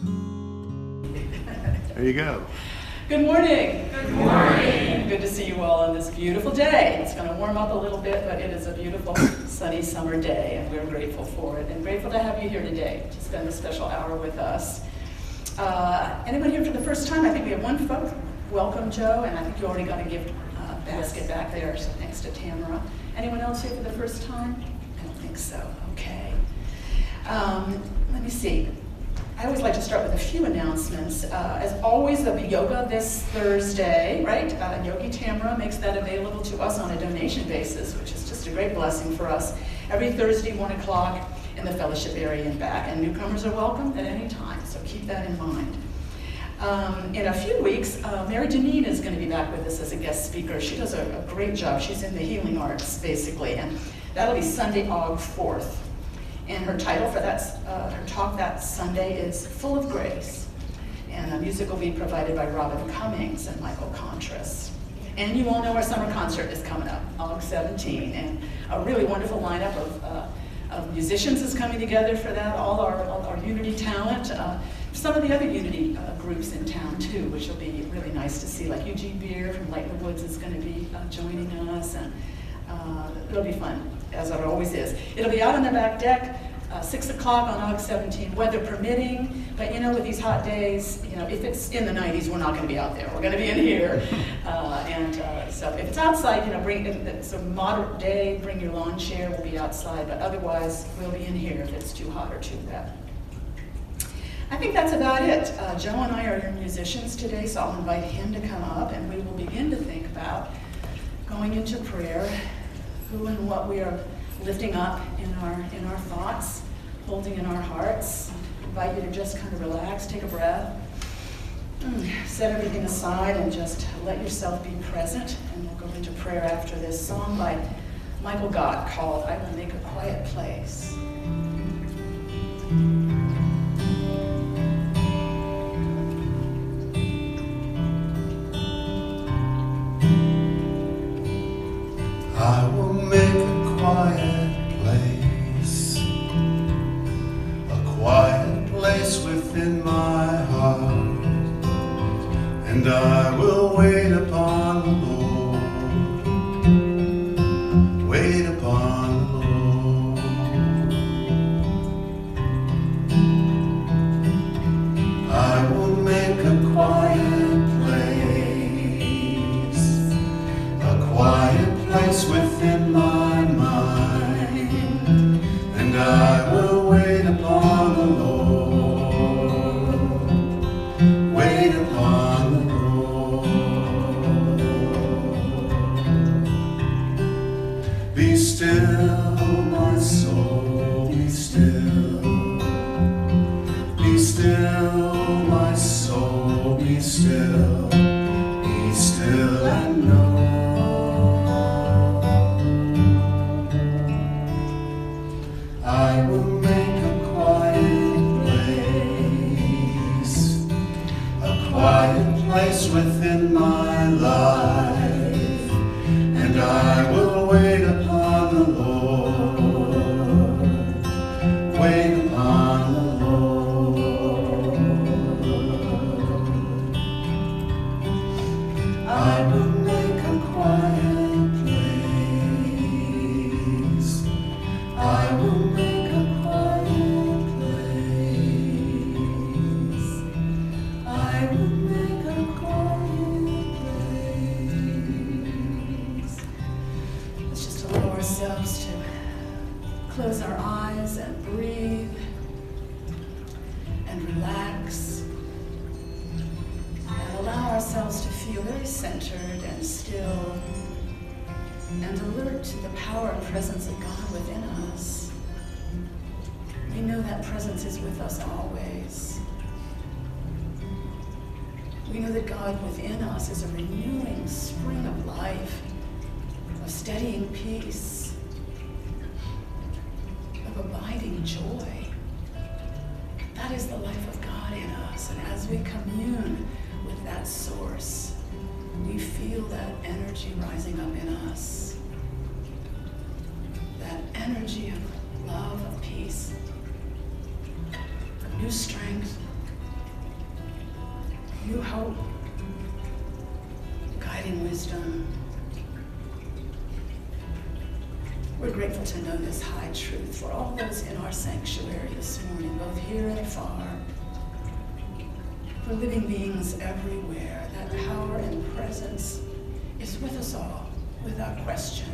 There you go. Good morning. Good morning. Good to see you all on this beautiful day. It's going to warm up a little bit, but it is a beautiful sunny summer day, and we're grateful for it. And grateful to have you here today to spend a special hour with us. Anyone here for the first time? I think we have one folk. Welcome, Joe, and I think you already got a gift basket back there, so thanks to Tamara. Anyone else here for the first time? I don't think so. Okay. Let me see. I always like to start with a few announcements. As always, there'll be yoga this Thursday, right? Yogi Tamara makes that available to us on a donation basis, which is just a great blessing for us. Every Thursday, 1 o'clock in the fellowship area and back. And newcomers are welcome at any time, so keep that in mind. In a few weeks, Mary Deneen is going to be back with us as a guest speaker. She does a great job. She's in the healing arts, basically, and that'll be Sunday, August 4th. And her title for that, her talk that Sunday is Full of Grace. And the music will be provided by Robin Cummings and Michael Contras. And you all know our summer concert is coming up, August 17, and a really wonderful lineup of musicians is coming together for that, all our Unity talent. Some of the other Unity groups in town too, which will be really nice to see, like Eugene Beer from Light in the Woods is going to be joining us, and it'll be fun, as it always is. It'll be out on the back deck, 6 o'clock on August 17, weather permitting, but you know, with these hot days, you know, if it's in the 90s, we're not going to be out there. We're going to be in here. So if it's outside, you know, it's a moderate day, bring your lawn chair, we'll be outside, but otherwise, we'll be in here if it's too hot or too wet. I think that's about it. Joe and I are your musicians today, so I'll invite him to come up, and we will begin to think about going into prayer, who and what we are lifting up in our thoughts, holding in our hearts. I invite you to just kind of relax, take a breath, set everything aside, and just let yourself be present. And we'll go into prayer after this song by Michael Gott called "I Will Make a Quiet Place." I will make a quiet place within my heart, and I will wait upon the Lord, wait upon the Lord. I will make a quiet place within my mind, and I will wait upon the Lord, wait upon the Lord. Be still, my soul, be still. Be still, my soul, be still. Be still and know. I will make a quiet place within my life, and I will wait upon the Lord, wait upon the Lord. I will make a quiet place. I will make a quiet place. I will make a quiet place. Let's just allow ourselves to close our eyes and breathe and relax, and allow ourselves to feel very centered and still and alert to the power and presence of God within us. We know that presence is with us always. We know that God within us is a renewing spring of life, of steadying peace, of abiding joy. That is the life of God in us, and as we commune with that source, we feel that energy rising up in us. That energy of love, of peace, of new strength, new hope, guiding wisdom. We're grateful to know this high truth for all those in our sanctuary this morning, both here and far. For living beings everywhere, that power and presence is with us all, without question,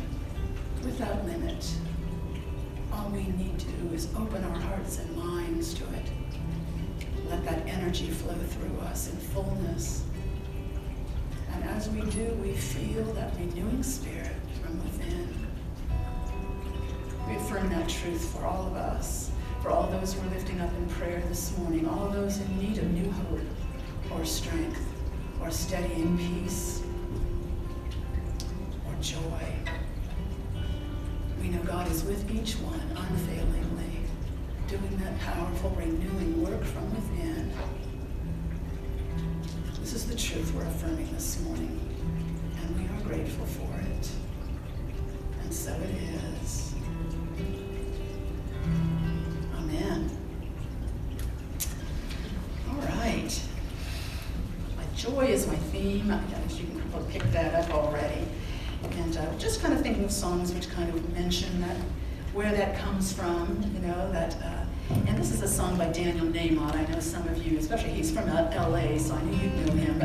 without limit. All we need to do is open our hearts and minds to it. Let that energy flow through us in fullness. And as we do, we feel that renewing spirit from within. We affirm that truth for all of us, for all those we're lifting up in prayer this morning, all those in need of new hope or strength or steadying peace or joy. We know God is with each one unfailingly, doing that powerful renewing work from within. This is the truth we're affirming this morning, and we are grateful for it. And so it is. Amen. All right. My joy is my theme. You can probably pick that up already. And just kind of thinking of songs which kind of mention that, where that comes from, and this is a song by Daniel Nahmod. I know some of you, especially he's from LA, so I knew you'd know him,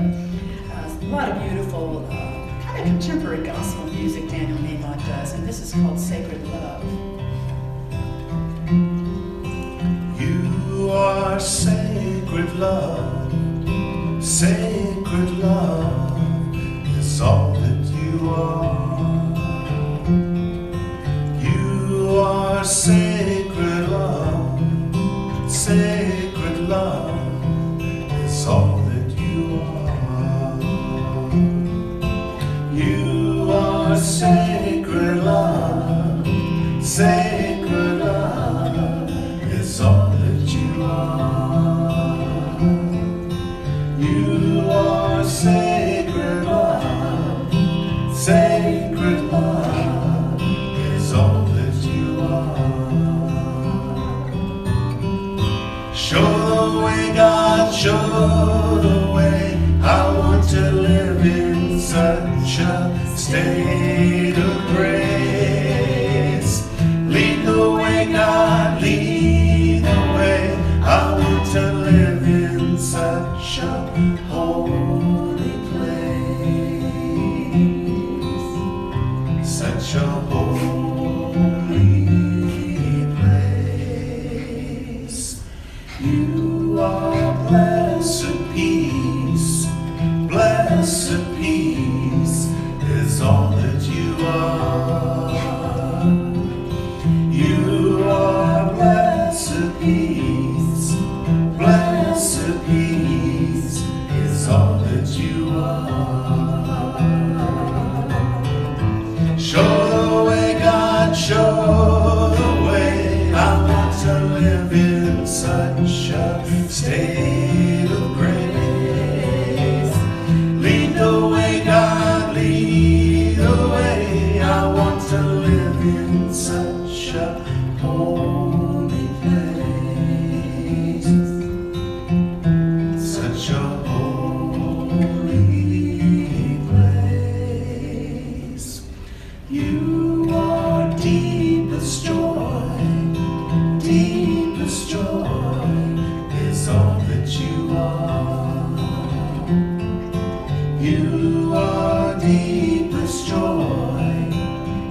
but a lot of beautiful, kind of contemporary gospel music Daniel Nahmod does, and this is called Sacred Love. You are sacred love, sacred love is all that you are. You are sacred love, sacred love is all that you are. You are sacred love, sacred love is all that you are. You are sacred love, sacred love is all that you are. Show the way, God, show the way. I want to live in such a state of grace. Lead the way, God, lead the way. I want to live in such a holy place, such a holy place. You are blessed peace, blessed peace is all that you are. You are blessed peace, blessed peace is all that you are. Show the way, God, show the way. I want to live in such a state of grace. Lead the way, God, lead the way. I want to live in such a holy place, such a holy place. You are deepest joy, deepest joy is all that you are. You are deepest joy,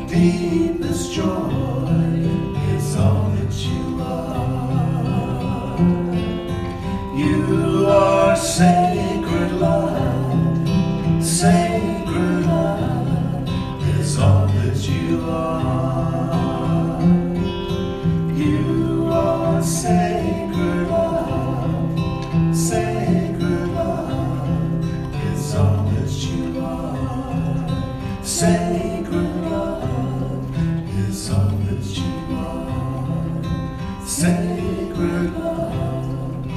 deepest joy is all that you are. You are sacred love, sacred love is all that you are. You are sacred love, sacred love is all that you are. Sacred love is all that you are. Sacred love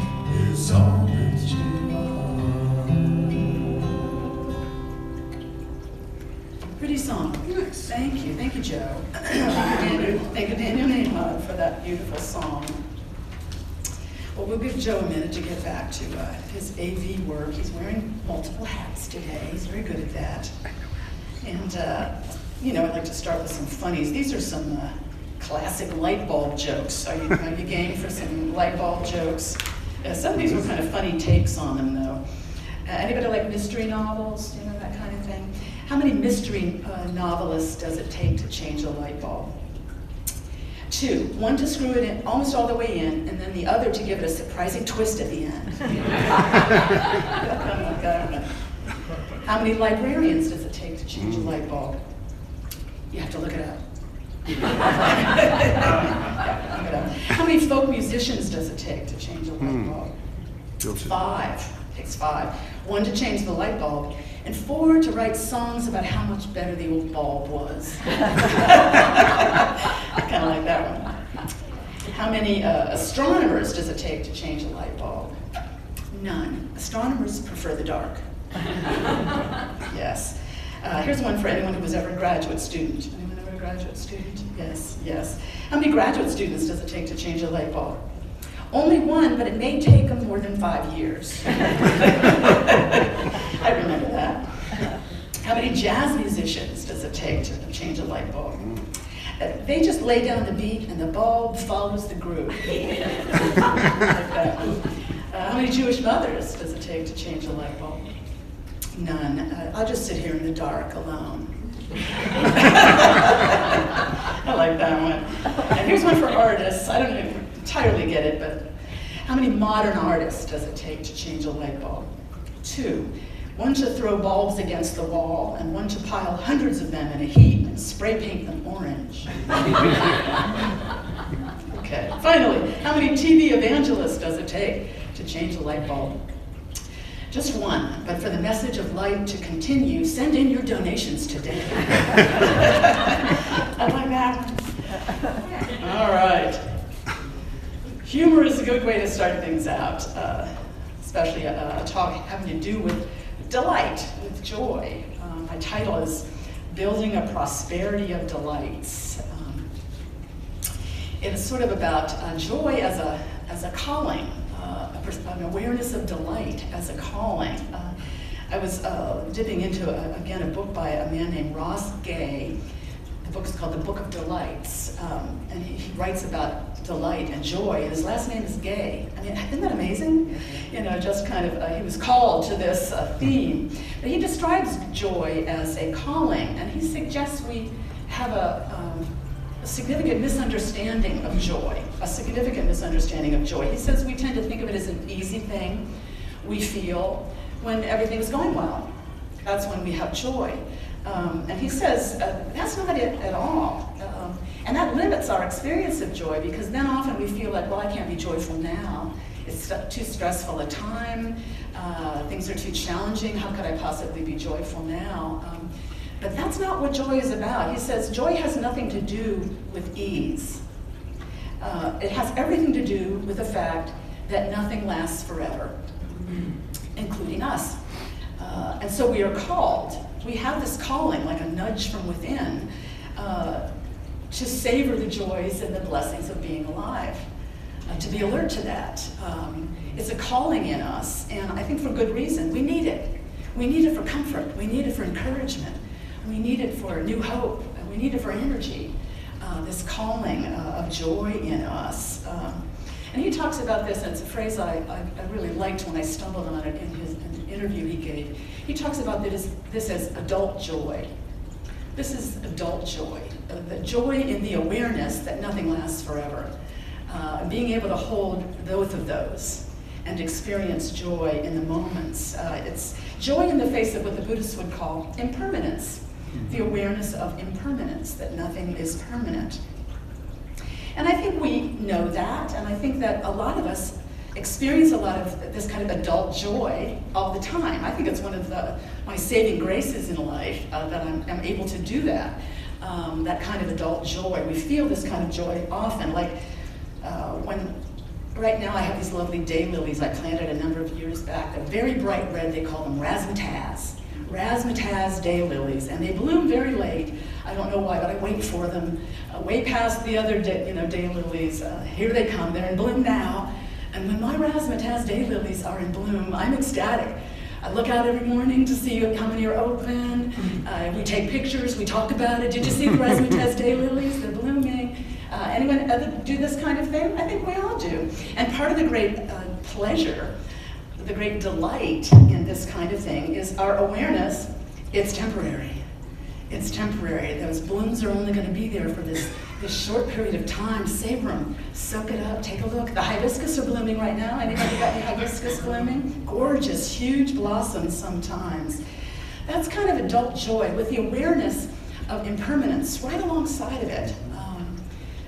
is all that you are. Pretty song. Thank you, Joe. Thank you, Daniel Nahmod, for that beautiful song. Well, we'll give Joe a minute to get back to his AV work. He's wearing multiple hats today. He's very good at that. And, I'd like to start with some funnies. These are some classic light bulb jokes. Are you game for some light bulb jokes? Some of these were kind of funny takes on them, though. Anybody like mystery novels? That kind of thing? How many mystery novelists does it take to change a light bulb? 2, one to screw it in almost all the way in, and then the other to give it a surprising twist at the end. How many librarians does it take to change a light bulb? You have to look it up. How many folk musicians does it take to change a light bulb? 5. It takes 5. 1 to change the light bulb, and 4 to write songs about how much better the old bulb was. I kind of like that one. How many astronomers does it take to change a light bulb? None. Astronomers prefer the dark. Yes. Here's one for anyone who was ever a graduate student. Anyone ever a graduate student? Yes, yes. How many graduate students does it take to change a light bulb? Only 1, but it may take them more than 5 years. I remember that. How many jazz musicians does it take to change a light bulb? They just lay down the beat and the bulb follows the groove. Like that. How many Jewish mothers does it take to change a light bulb? None. I'll just sit here in the dark alone. I like that one. And here's one for artists. I don't entirely get it, but how many modern artists does it take to change a light bulb? 2. 1 to throw bulbs against the wall, and 1 to pile hundreds of them in a heap and spray paint them orange. Okay, finally, how many TV evangelists does it take to change a light bulb? Just 1, but for the message of light to continue, send in your donations today. I like that one. All right. Humor is a good way to start things out, especially a talk having to do with delight, with joy. My title is Building a Prosperity of Delights. It is sort of about joy as a calling, an awareness of delight as a calling. I was dipping into, again, a book by a man named Ross Gay. The book is called The Book of Delights, and he writes about delight and joy, and his last name is Gay. I mean, isn't that amazing? Just kind of, he was called to this theme. But he describes joy as a calling, and he suggests we have a significant misunderstanding of joy, a significant misunderstanding of joy. He says we tend to think of it as an easy thing we feel when everything's going well. That's when we have joy. And he says that's not it at all. And that limits our experience of joy, because then often we feel like, well, I can't be joyful now. It's too stressful a time. Things are too challenging. How could I possibly be joyful now? But that's not what joy is about. He says joy has nothing to do with ease. It has everything to do with the fact that nothing lasts forever, including us. And so we are called. We have this calling, like a nudge from within, to savor the joys and the blessings of being alive, to be alert to that. It's a calling in us, and I think for good reason. We need it. We need it for comfort. We need it for encouragement. We need it for new hope. We need it for energy, this calling of joy in us. And he talks about this, and it's a phrase I really liked when I stumbled on it in an interview he gave. He talks about this as adult joy. This is adult joy, the joy in the awareness that nothing lasts forever. Being able to hold both of those and experience joy in the moments. It's joy in the face of what the Buddhists would call impermanence, the awareness of impermanence, that nothing is permanent. And I think we know that, and I think that a lot of us experience a lot of this kind of adult joy all the time. I think it's one of my saving graces in life that I'm able to do that, that kind of adult joy. We feel this kind of joy often, like right now I have these lovely daylilies I planted a number of years back. They're very bright red. They call them razzmatazz daylilies, and they bloom very late. I don't know why, but I wait for them way past the other daylilies. Here they come. They're in bloom now. And when my razzmatazz daylilies are in bloom, I'm ecstatic. I look out every morning to see how many are open. We take pictures, we talk about it. Did you see the razzmatazz daylilies? They're blooming. Anyone ever do this kind of thing? I think we all do. And part of the great pleasure, the great delight in this kind of thing is our awareness, it's temporary. It's temporary. Those blooms are only going to be there for this short period of time. Savor them, soak it up, take a look. The hibiscus are blooming right now. Anybody got any hibiscus blooming? Gorgeous, huge blossoms sometimes. That's kind of adult joy with the awareness of impermanence right alongside of it.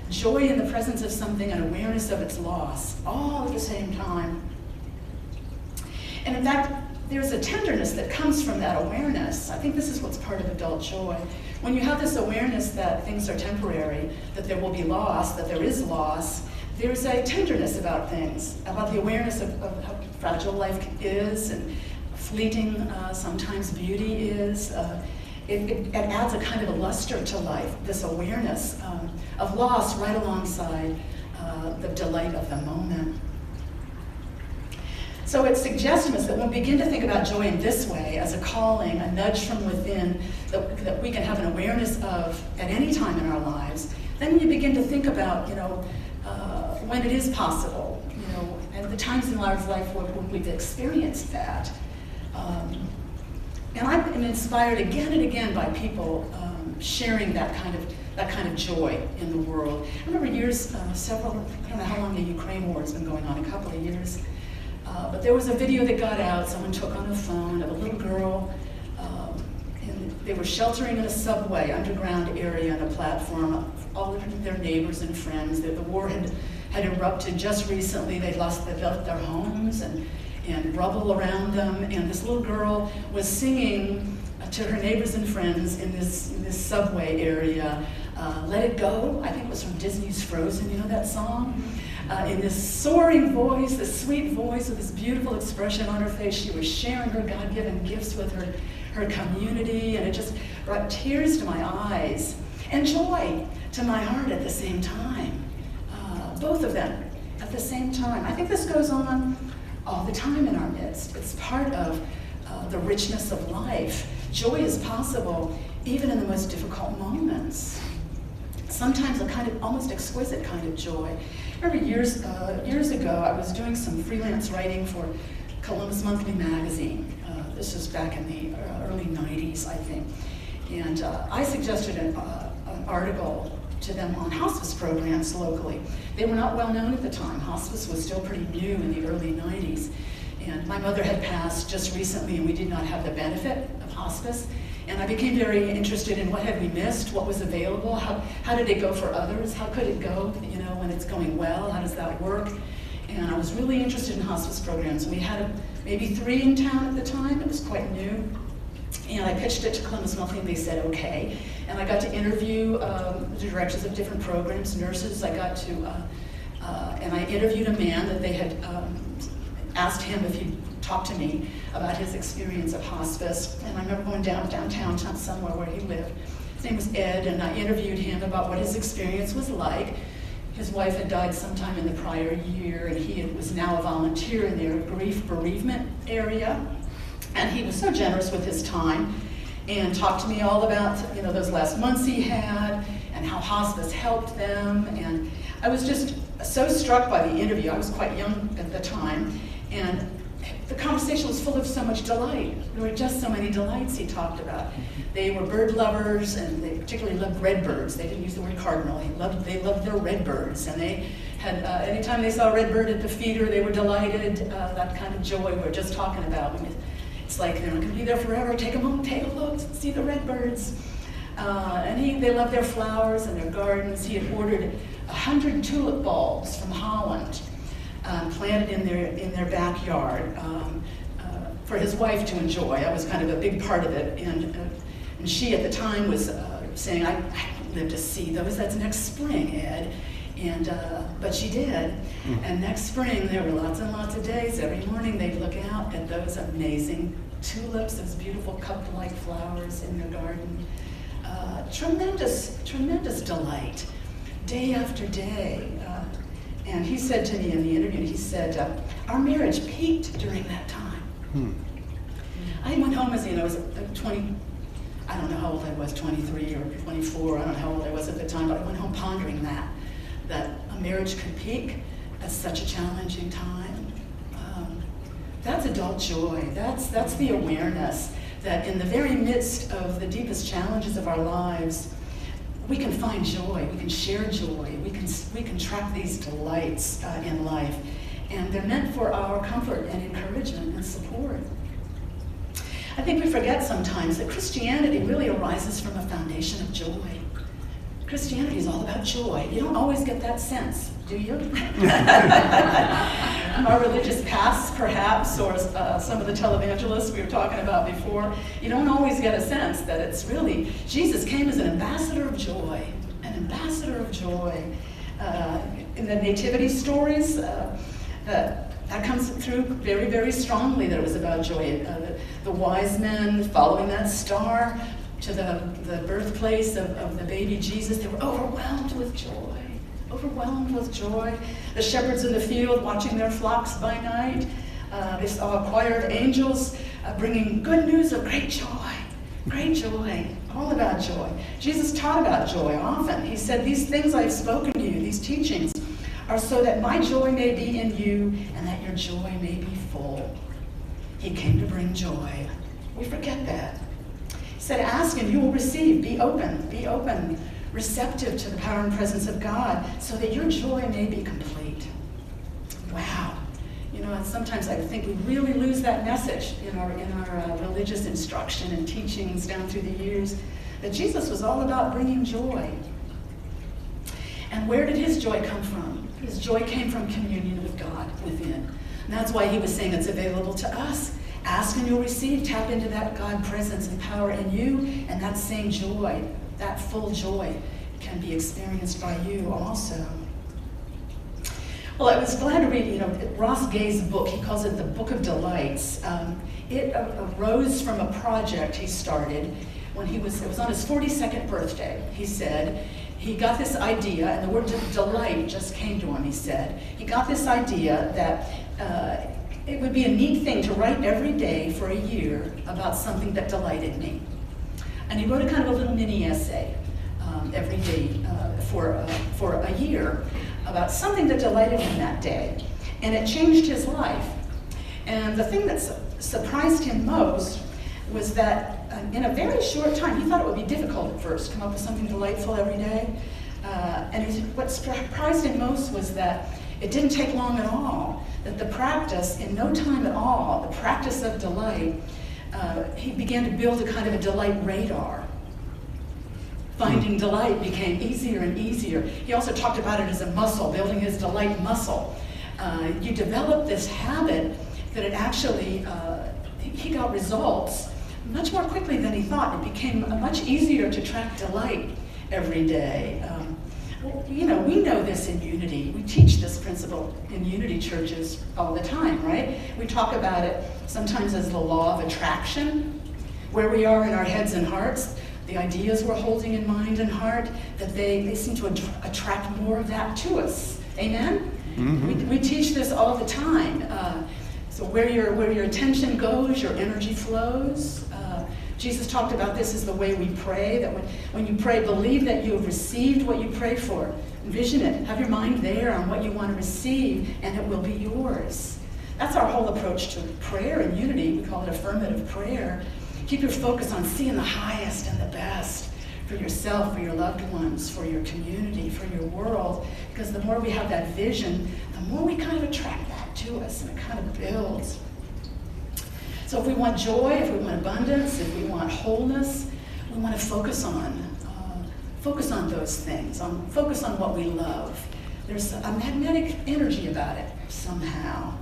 Joy in the presence of something and awareness of its loss, all at the same time. And in fact, there's a tenderness that comes from that awareness. I think this is what's part of adult joy. When you have this awareness that things are temporary, that there will be loss, that there is loss, there's a tenderness about things, about the awareness of how fragile life is and fleeting sometimes beauty is. It adds a kind of a luster to life, this awareness of loss right alongside the delight of the moment. So it's suggesting us that when we begin to think about joy in this way, as a calling, a nudge from within, that we can have an awareness of at any time in our lives, then you begin to think about, when it is possible, and the times in our life when we've experienced that. And I've been inspired again and again by people sharing that kind of joy in the world. I remember years, I don't know how long the Ukraine war has been going on, a couple of years. But there was a video that got out, someone took on a phone of a little girl, and they were sheltering in a subway, underground area on a platform, all of their neighbors and friends. The war had erupted just recently. They'd left their homes and rubble around them, and this little girl was singing to her neighbors and friends in this subway area, Let It Go. I think it was from Disney's Frozen, you know that song? In this soaring voice, this sweet voice with this beautiful expression on her face, she was sharing her God-given gifts with her community, and it just brought tears to my eyes and joy to my heart at the same time. Both of them at the same time. I think this goes on all the time in our midst. It's part of the richness of life. Joy is possible even in the most difficult moments. Sometimes a kind of almost exquisite kind of joy. I remember years ago, I was doing some freelance writing for Columbus Monthly magazine. This was back in the early 90s, I think. And I suggested an article to them on hospice programs locally. They were not well known at the time. Hospice was still pretty new in the early 90s. And my mother had passed just recently, and we did not have the benefit of hospice. And I became very interested in what had we missed, what was available, how did it go for others, how could it go, when it's going well, how does that work? And I was really interested in hospice programs. We had maybe 3 in town at the time. It was quite new. And I pitched it to Columbus Monthly, and they said, okay. And I got to interview the directors of different programs, nurses. I got to, and I interviewed a man that they had asked him if he'd talk to me about his experience of hospice. And I remember going downtown somewhere where he lived. His name was Ed, and I interviewed him about what his experience was like. His wife had died sometime in the prior year, and he was now a volunteer in their grief bereavement area. And he was so generous with his time and talked to me all about those last months he had and how hospice helped them. And I was just so struck by the interview. I was quite young at the time, and the conversation was full of so much delight. There were just so many delights he talked about. They were bird lovers, and they particularly loved redbirds. They didn't use the word cardinal. They loved their redbirds, and they had anytime they saw a redbird at the feeder, they were delighted. That kind of joy we were just talking about. It's like they're not going to be there forever. Take a moment, take a look, see the redbirds. And they loved their flowers and their gardens. He had ordered 100 tulip bulbs from Holland, planted in their backyard for his wife to enjoy. I was kind of a big part of it, and she at the time was saying, I don't live to see those. That's next spring, Ed. And but she did. And next spring there were lots and lots of days. Every morning they'd look out at those amazing tulips, those beautiful cup-like flowers in their garden. Tremendous delight, day after day. And he said to me in the interview, he said, our marriage peaked during that time. I went home as, I was 20, I don't know how old I was, 23 or 24, I don't know how old I was at the time, but I went home pondering that a marriage could peak at such a challenging time. That's adult joy. That's the awareness that in the very midst of the deepest challenges of our lives, we can find joy, we can share joy, we can track these delights in life, and they're meant for our comfort and encouragement and support. I think we forget sometimes that Christianity really arises from a foundation of joy. Christianity is all about joy. You don't always get that sense, do you? Our religious past, perhaps, or some of the televangelists we were talking about before, you don't always get a sense that it's really, Jesus came as an ambassador of joy, an ambassador of joy. In the nativity stories, that comes through very, very strongly that it was about joy. The wise men following that star to the birthplace of the baby Jesus, they were overwhelmed with joy. Overwhelmed with joy. The shepherds in the field watching their flocks by night. They saw a choir of angels bringing good news of great joy. Great joy. All about joy. Jesus taught about joy often. He said, these things I have spoken to you, these teachings, are so that my joy may be in you and that your joy may be full. He came to bring joy. We forget that. He said, ask and you will receive. Be open, receptive to the power and presence of God so that your joy may be complete. Wow. And sometimes I think we really lose that message in our religious instruction and teachings down through the years, that Jesus was all about bringing joy. And where did his joy come from? His joy came from communion with God within. And that's why he was saying it's available to us. Ask and you'll receive. Tap into that God presence and power in you, and that same joy, that full joy, can be experienced by you also. Well, I was glad to read, Ross Gay's book. He calls it the Book of Delights. It arose from a project he started when it was on his 42nd birthday. He said he got this idea, and the word delight just came to him, he said. He got this idea that it would be a neat thing to write every day for a year about something that delighted me. And he wrote a kind of a little mini essay every day for a year about something that delighted him that day. And it changed his life. And the thing that surprised him most was that in a very short time, he thought it would be difficult at first to come up with something delightful every day. What surprised him most was that it didn't take long at all, that the practice, in no time at all, the practice of delight, he began to build a kind of a delight radar. Finding delight became easier and easier. He also talked about it as a muscle, building his delight muscle. You develop this habit that it actually, he got results much more quickly than he thought. It became much easier to track delight every day. We know this in Unity. We teach this principle in Unity churches all the time, right? We talk about it sometimes as the law of attraction, where we are in our heads and hearts, the ideas we're holding in mind and heart, that they seem to attract more of that to us. Amen? Mm-hmm. We teach this all the time. So where your attention goes, your energy flows. Jesus talked about this as the way we pray, that when you pray, believe that you have received what you pray for. Envision it. Have your mind there on what you want to receive, and it will be yours. That's our whole approach to prayer in Unity. We call it affirmative prayer. Keep your focus on seeing the highest and the best for yourself, for your loved ones, for your community, for your world, because the more we have that vision, the more we kind of attract that to us, and it kind of builds. So if we want joy, if we want abundance, if we want wholeness, we want to focus on those things, focus on what we love. There's a magnetic energy about it somehow.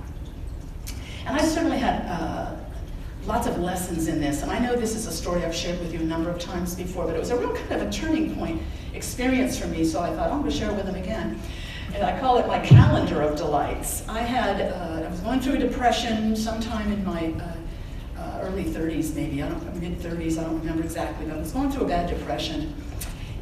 And I certainly had lots of lessons in this, and I know this is a story I've shared with you a number of times before, but it was a real kind of a turning point experience for me, so I thought I'm going to share it with them again. And I call it my calendar of delights. I was going through a depression sometime in my early 30s, maybe, mid-30s, I don't remember exactly, but I was going through a bad depression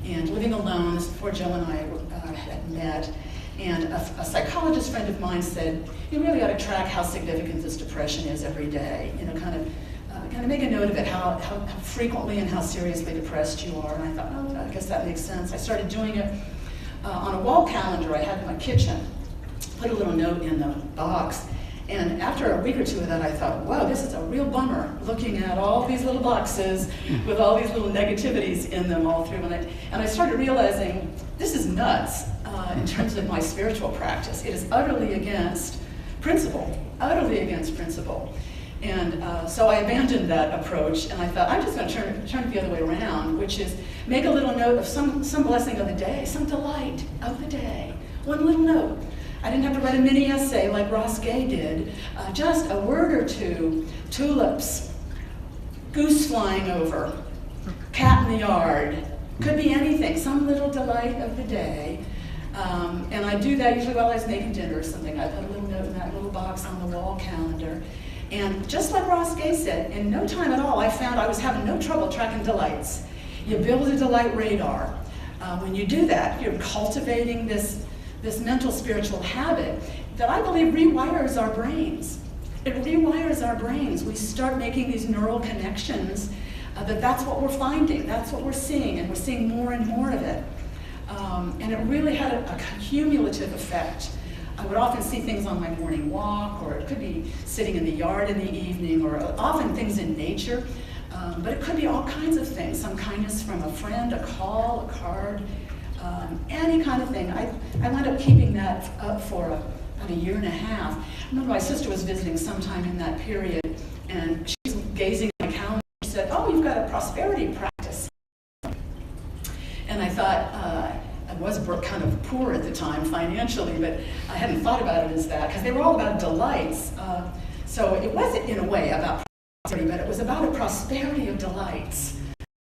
and living alone. This is before Joe and I had met. And a psychologist friend of mine said, you really ought to track how significant this depression is every day. You know, kind of make a note of it, how frequently and how seriously depressed you are. And I thought, oh, I guess that makes sense. I started doing it on a wall calendar I had in my kitchen. Put a little note in the box. And after a week or two of that, I thought, wow, this is a real bummer, looking at all these little boxes with all these little negativities in them all through. And I started realizing, this is nuts in terms of my spiritual practice. It is utterly against principle, utterly against principle. And so I abandoned that approach, and I thought, I'm just going to turn it the other way around, which is make a little note of some blessing of the day, some delight of the day. One little note. I didn't have to write a mini essay like Ross Gay did. Just a word or two, tulips, goose flying over, cat in the yard. Could be anything, some little delight of the day. And I do that usually while I was making dinner or something. I put a little note in that little box on the wall calendar. And just like Ross Gay said, in no time at all, I found I was having no trouble tracking delights. You build a delight radar. When you do that, you're cultivating this mental spiritual habit that I believe rewires our brains. It rewires our brains. We start making these neural connections that's what we're finding, that's what we're seeing, and we're seeing more and more of it. And it really had a cumulative effect. I would often see things on my morning walk, or it could be sitting in the yard in the evening, or often things in nature. But it could be all kinds of things, some kindness from a friend, a call, a card, any kind of thing. I wound up keeping that up for about a year and a half. I remember my sister was visiting sometime in that period, and she was gazing at my calendar. She said, oh, you've got a prosperity practice. And I thought, I was kind of poor at the time financially, but I hadn't thought about it as that, because they were all about delights. So it wasn't, in a way, about prosperity, but it was about a prosperity of delights.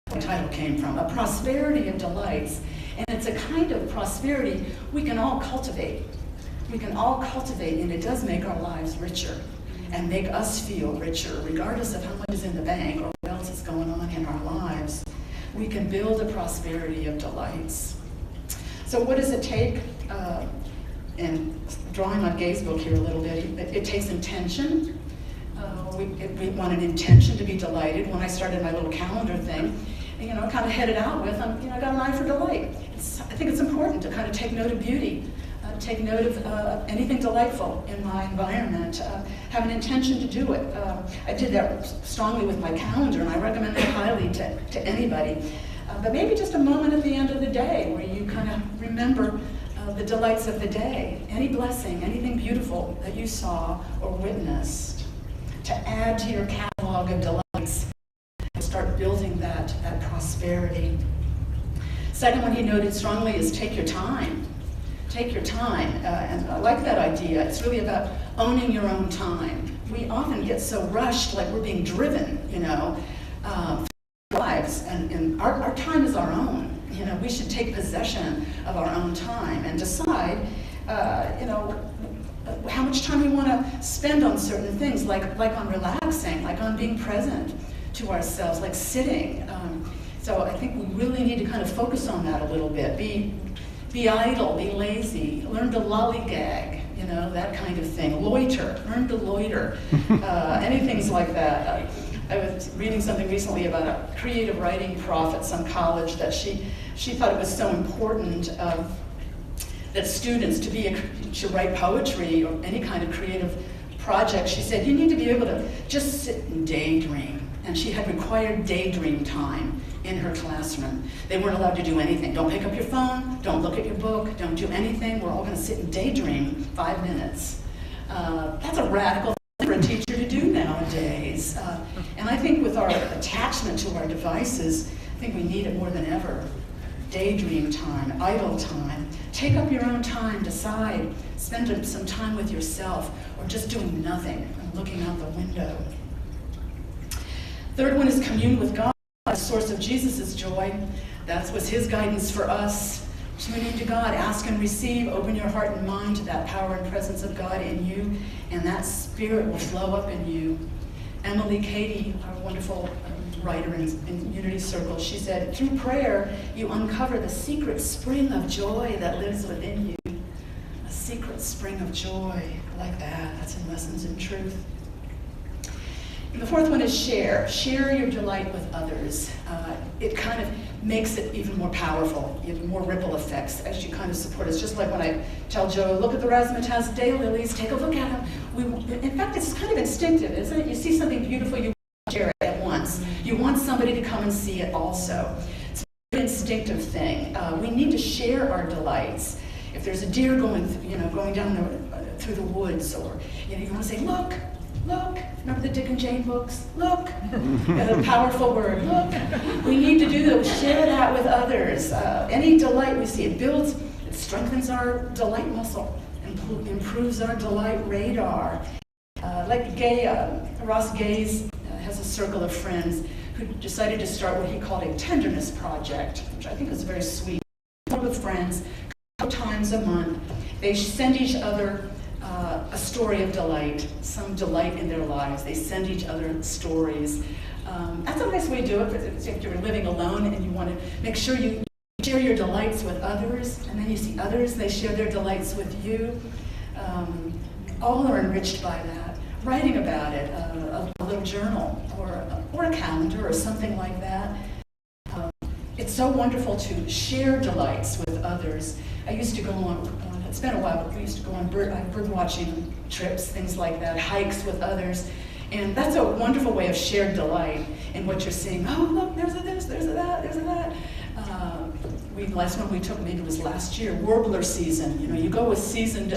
Where the title came from, a prosperity of delights. And it's a kind of prosperity we can all cultivate. We can all cultivate, and it does make our lives richer and make us feel richer, regardless of how much is in the bank or what else is going on in our lives. We can build a prosperity of delights. So what does it take? And drawing on Gay's book here a little bit, it takes intention. We want an intention to be delighted. When I started my little calendar thing, kind of headed out with, I got an eye for delight. I think it's important to kind of take note of beauty, take note of anything delightful in my environment, have an intention to do it. I did that strongly with my calendar, and I recommend it highly to anybody. But maybe just a moment at the end of the day where you kind of remember the delights of the day, any blessing, anything beautiful that you saw or witnessed, to add to your catalog of delights. Start building that prosperity. Second one he noted strongly is take your time. Take your time. And I like that idea. It's really about owning your own time. We often get so rushed, like we're being driven, through our lives, and our time is our own. We should take possession of our own time and decide, how much time we want to spend on certain things, like on relaxing, like on being present to ourselves, like sitting. So I think we really need to kind of focus on that a little bit. Be idle, be lazy, learn to lollygag, that kind of thing. Loiter, learn to loiter, any things like that. I was reading something recently about a creative writing prof at some college that she thought it was so important that students to write poetry or any kind of creative project. She said, you need to be able to just sit and daydream. And she had required daydream time in her classroom. They weren't allowed to do anything. Don't pick up your phone, don't look at your book, don't do anything. We're all going to sit and daydream 5 minutes. That's a radical thing for a teacher to do nowadays. And I think with our attachment to our devices, I think we need it more than ever. Daydream time, idle time. Take up your own time, decide, spend some time with yourself, or just doing nothing and looking out the window. Third one is commune with God, the source of Jesus' joy. That was his guidance for us. Tune into God, ask and receive, open your heart and mind to that power and presence of God in you, and that spirit will flow up in you. Emily Cady, our wonderful writer in Unity Circle, she said, through prayer, you uncover the secret spring of joy that lives within you. secret spring of joy. I like that. That's in Lessons in Truth. And the fourth one is share. Share your delight with others. It kind of makes it even more powerful, even more ripple effects as you kind of support us. Just like when I tell Joe, look at the razzmatazz daylilies, take a look at them. In fact, it's kind of instinctive, isn't it? You see something beautiful, you want to share it at once. You want somebody to come and see it also. It's a very instinctive thing. We need to share our delights. If there's a deer going down through the woods, or you want to say, look. Remember the Dick and Jane books? Look. A powerful word. Look. We need to do that. Share that with others. Any delight we see, it strengthens our delight muscle, improves our delight radar. Like Ross Gaze has a circle of friends who decided to start what he called a tenderness project, which I think is very sweet. With friends, a couple times a month, they send each other a story of delight, some delight in their lives. They send each other stories. That's a nice way to do it if you're living alone and you want to make sure you share your delights with others, and then you see others, they share their delights with you. All are enriched by that. Writing about it, a little journal or a calendar or something like that. It's so wonderful to share delights with others. I used to go on, it's been a while, but we used to go on bird watching trips, things like that, hikes with others. And that's a wonderful way of shared delight in what you're seeing. Oh, look, there's a this, there's a that, there's a that. Last one we took, maybe it was last year, warbler season. You go with seasoned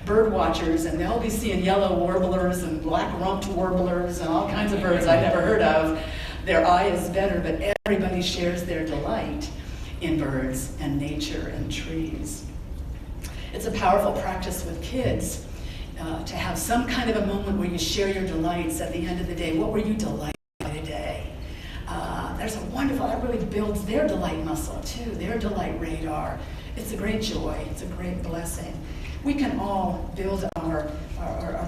bird watchers, and they'll be seeing yellow warblers and black-rumped warblers and all kinds of birds I've never heard of. Their eye is better, but everybody shares their delight in birds and nature and trees. It's a powerful practice with kids to have some kind of a moment where you share your delights at the end of the day. What were you delighted by today? There's a wonderful, that really builds their delight muscle too, their delight radar. It's a great joy, it's a great blessing. We can all build our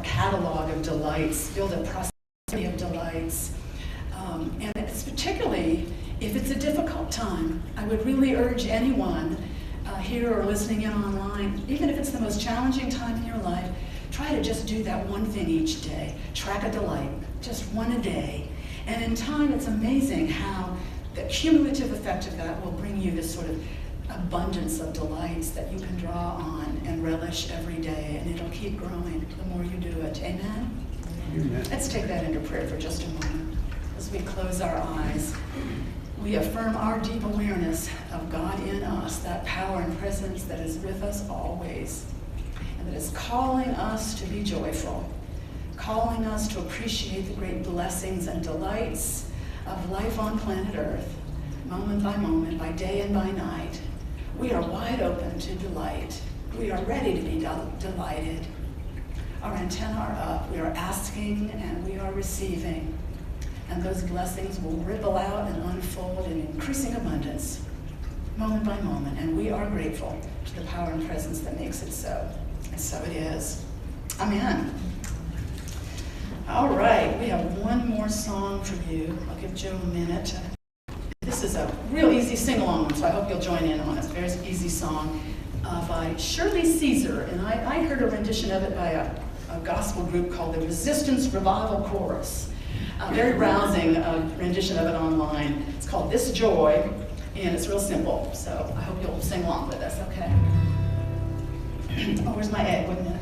catalog of delights, build a prosperity of delights. And it's particularly, if it's a difficult time, I would really urge anyone here or listening in online, even if it's the most challenging time in your life, try to just do that one thing each day. Track a delight, just one a day. And in time, it's amazing how the cumulative effect of that will bring you this sort of abundance of delights that you can draw on and relish every day, and it'll keep growing the more you do it. Amen? Amen. Let's take that into prayer for just a moment. As we close our eyes, we affirm our deep awareness of God in us, that power and presence that is with us always, and that is calling us to be joyful, calling us to appreciate the great blessings and delights of life on planet Earth, moment by moment, by day and by night. We are wide open to delight. We are ready to be delighted. Our antennae are up. We are asking and we are receiving. And those blessings will ripple out and unfold in increasing abundance, moment by moment. And we are grateful to the power and presence that makes it so. And so it is. Amen. All right, we have one more song for you. I'll give Joe a minute. This is a real easy sing-along one, so I hope you'll join in on it. It's a very easy song by Shirley Caesar. And I heard a rendition of it by a gospel group called the Resistance Revival Chorus. A very rousing rendition of it online. It's called This Joy, and it's real simple. So I hope you'll sing along with us, okay? Oh, where's my egg? Wait a minute.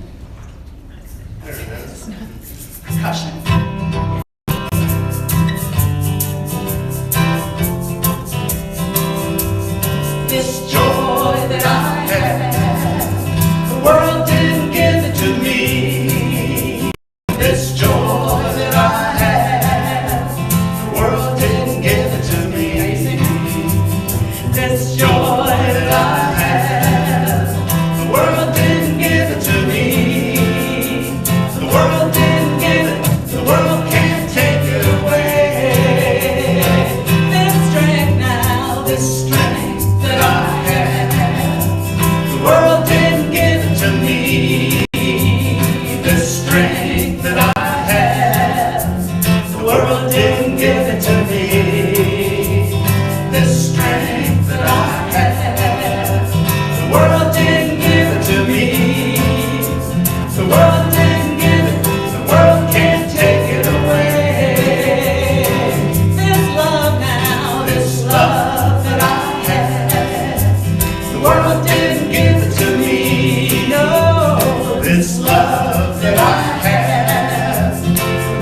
There it is. Percussion. This joy that I have, the world didn't give it to me. This joy that I have, the world didn't give it to me. Are you singing? This joy that I have, the world didn't give it to me. The world didn't give it, the world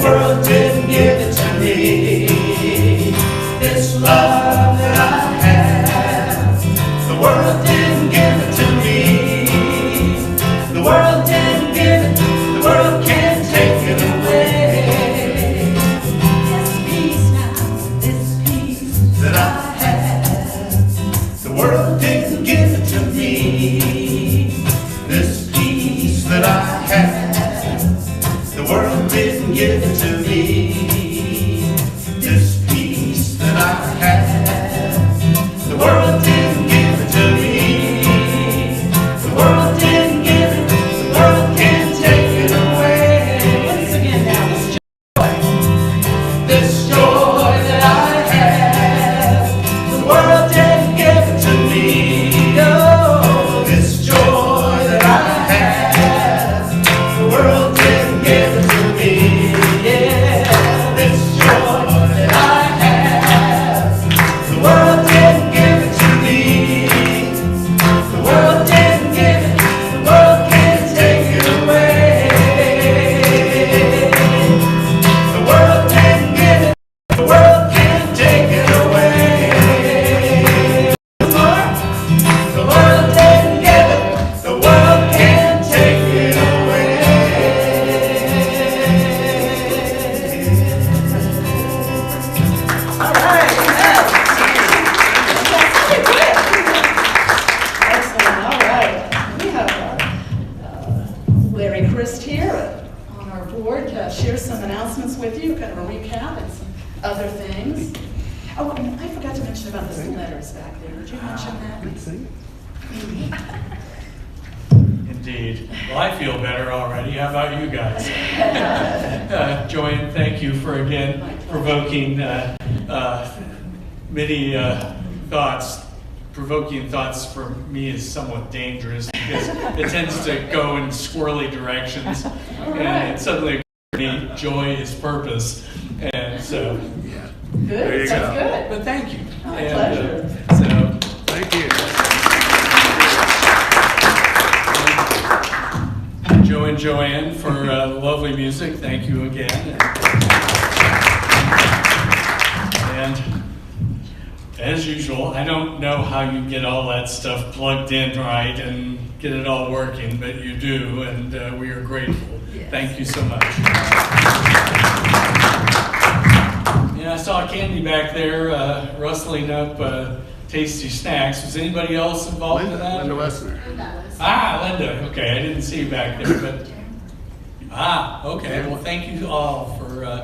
world didn't give it to me. This love that I have, the world didn't give it to me. The world didn't give it, the world can't take it away. This peace now, this peace that I have, the world didn't give it to me. This peace that I have, the world didn't give it to me. This peace that I have, the world didn't give it to me. The world didn't give it, the world can't take it away. Once again now, This joy that I have, the world didn't give it to me. No, this joy that I have, the world didn't give it to me. Yeah, this joy that I have, the world didn't give it to me. The world didn't give it, the world can't take it away. The world didn't give it, the world can't take it away. The world didn't give it, the world can't take it away. all right, yes. Excellent, all right. We have Larry Christ here on our board to share some announcements with you, kind of a recap and some other things. Oh, and I forgot to mention about those letters back there. Did you mention that? Good thing. Indeed. Well, I feel better already. How about you guys? Joanne, thank you for again provoking many thoughts. Provoking thoughts for me is somewhat dangerous because it tends to go in squirrely directions, and it suddenly occurs to me joy is purpose, and so. Yeah. Good, There you that's go. good. But thank you. My And, pleasure. so. Thank you. Joe and Joanne for lovely music. Thank you again. And as usual, I don't know how you get all that stuff plugged in right and get it all working, but you do, and we are grateful. Yes. Thank you so much. Yeah, I saw Candy back there rustling up tasty snacks. Was anybody else involved in that? Linda Wessner. Linda. Okay, I didn't see you back there, but okay. Well, thank you all for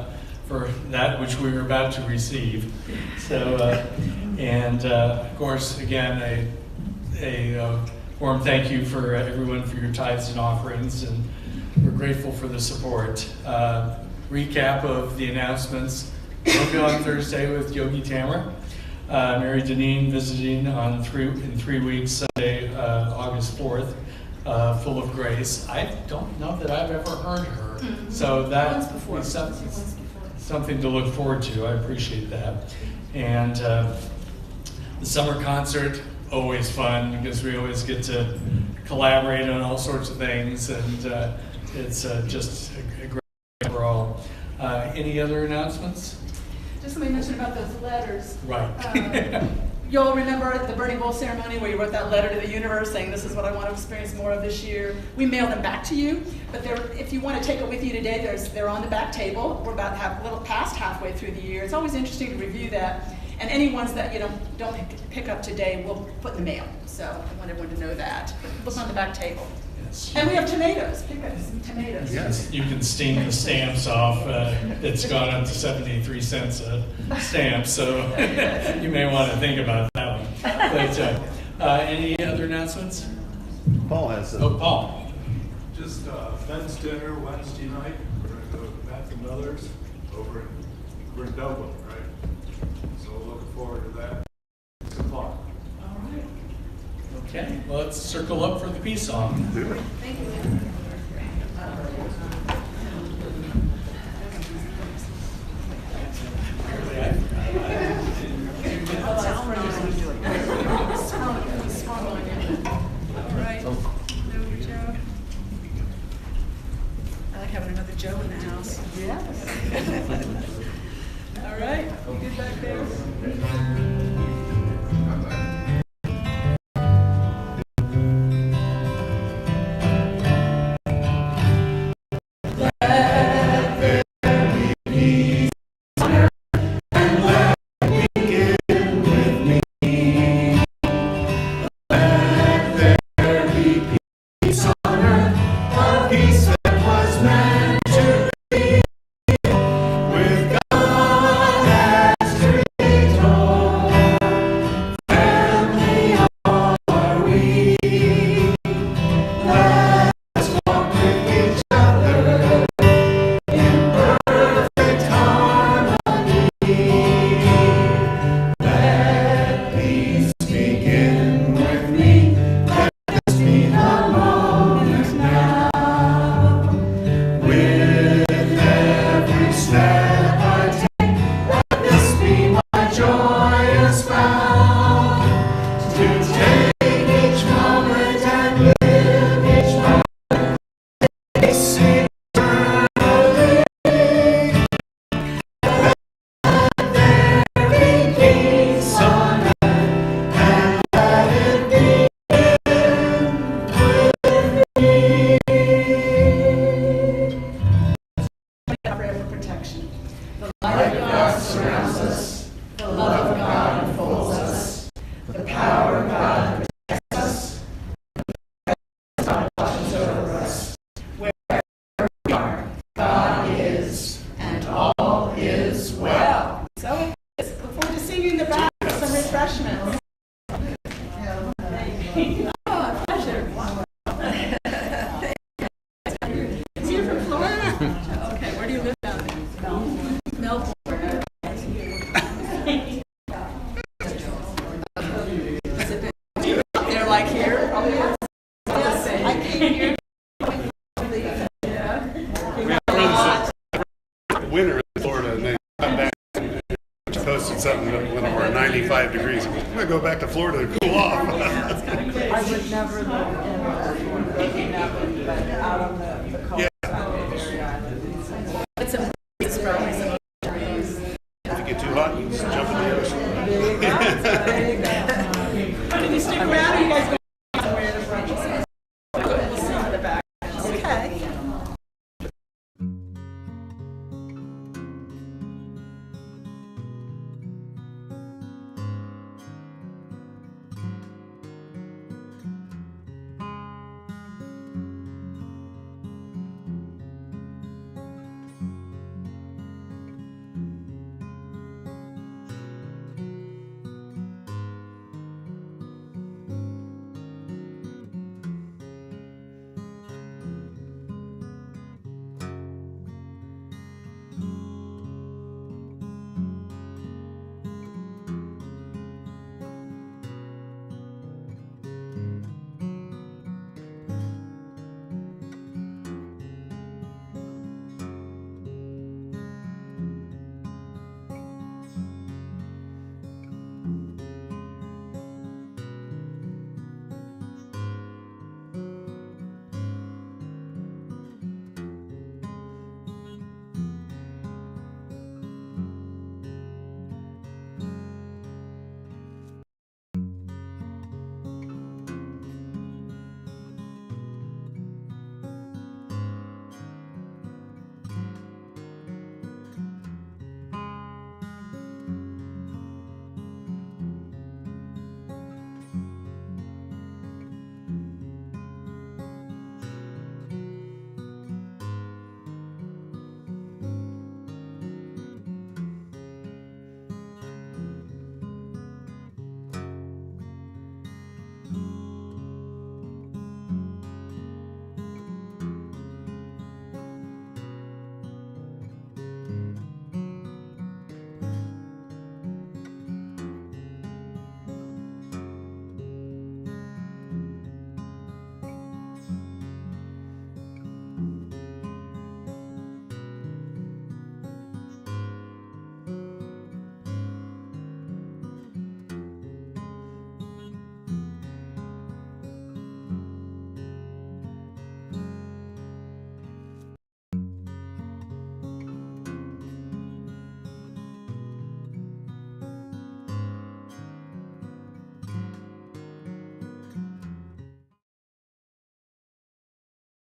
that which we were about to receive. So, and of course, again, a warm thank you for everyone for your tithes and offerings, and we're grateful for the support. Recap of the announcements. We'll go on Thursday with Yogi Tamar. Mary Deneen visiting in 3 weeks, Sunday, August 4th, full of grace. I don't know that I've ever heard her, so that is something to look forward to. I appreciate that. And the summer concert, always fun because we always get to collaborate on all sorts of things, and it's just a great overall. Any other announcements? Just let me mention about those letters. Right. You all remember the Burning Bowl ceremony where you wrote that letter to the universe saying, this is what I want to experience more of this year. We mail them back to you, but if you want to take it with you today, they're on the back table. We're about a little past halfway through the year. It's always interesting to review that. And any ones that you don't pick up today, we'll put in the mail. So I want everyone to know that. But look on the back table. Yes. And we have tomatoes. Pick up some tomatoes. Yes. You can steam the stamps off. It's gone up to 73 cents a stamp, so you may want to think about that one. But any other announcements? Paul has some. Oh, Paul. Just Ben's dinner Wednesday night. We're going to go to Matt and Miller's over in Dublin, right? So looking forward to that. 6 o'clock. All right. Okay, well, let's circle up for the peace song. Do it. Thank you. I like having another Joe in the house. Yeah. All right, you good back there? Winter in Florida, and they come back and posted something when it were 95 degrees. I'm going to go back to Florida to cool off. I would never live in Florida, never, but out on the